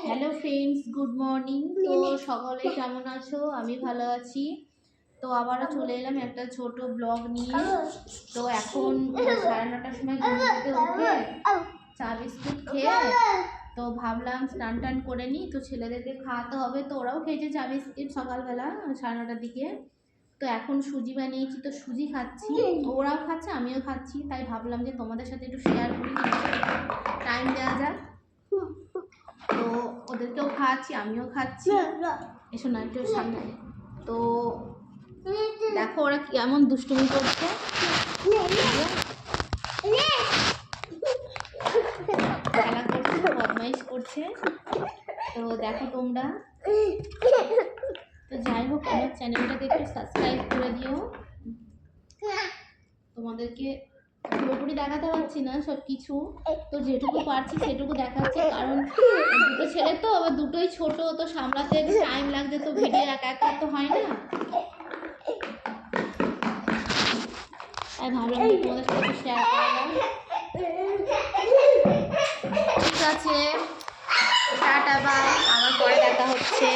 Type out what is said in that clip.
Hello friends, good morning. তো সকলে কেমন আছো? আমি ভালো আছি। তো আবারও চলে এলাম একটা ছোট ব্লগ নিয়ে। তো এখন 9:30টার সময় ঘুম থেকে উঠে চা বিস্কুট খেয়ে তো ভাবলাম স্নান টান করে নিই, তো ছেলেদেরকে খাওয়াতে হবে। তো ওরাও খেয়েছে চা বিস্কুট সকালবেলা 9:30টার দিকে। তো এখন সুজি বানিয়েছি, তো সুজি খাচ্ছি, ওরাও খাচ্ছে আমিও খাচ্ছি। তাই ভাবলাম যে তোমাদের সাথে একটু শেয়ার করি, টাইম দেওয়া যাক। তো ওদেরকেও খাওয়াচ্ছি আমিও খাচ্ছি। এসো না একটু সামনে। তো দেখো ওরা কেমন দুষ্টুমি করছে, খেলা করছে, বদমাইশ করছে। তো দেখো তোমরা। তো যাই হোক, আমার চ্যানেলটাকে একটু সাবস্ক্রাইব করে দিও। তোমাদেরকে পুরোপুরি দেখাতে পারছি না সব কিছু, তো যেটুকু পারছি সেটুকু দেখাচ্ছি। কারণ দুটো ছেলে তো, আবার দুটোই ছোট, তো সামলাতে টাইম লাগছে, তো ভিডিও একা একা তো হয় না। তাই ভাবলাম যে তোমাদের সাথে শেয়ার করলাম। ঠিক আছে, টাটা বাই, আমার পরে দেখা হচ্ছে।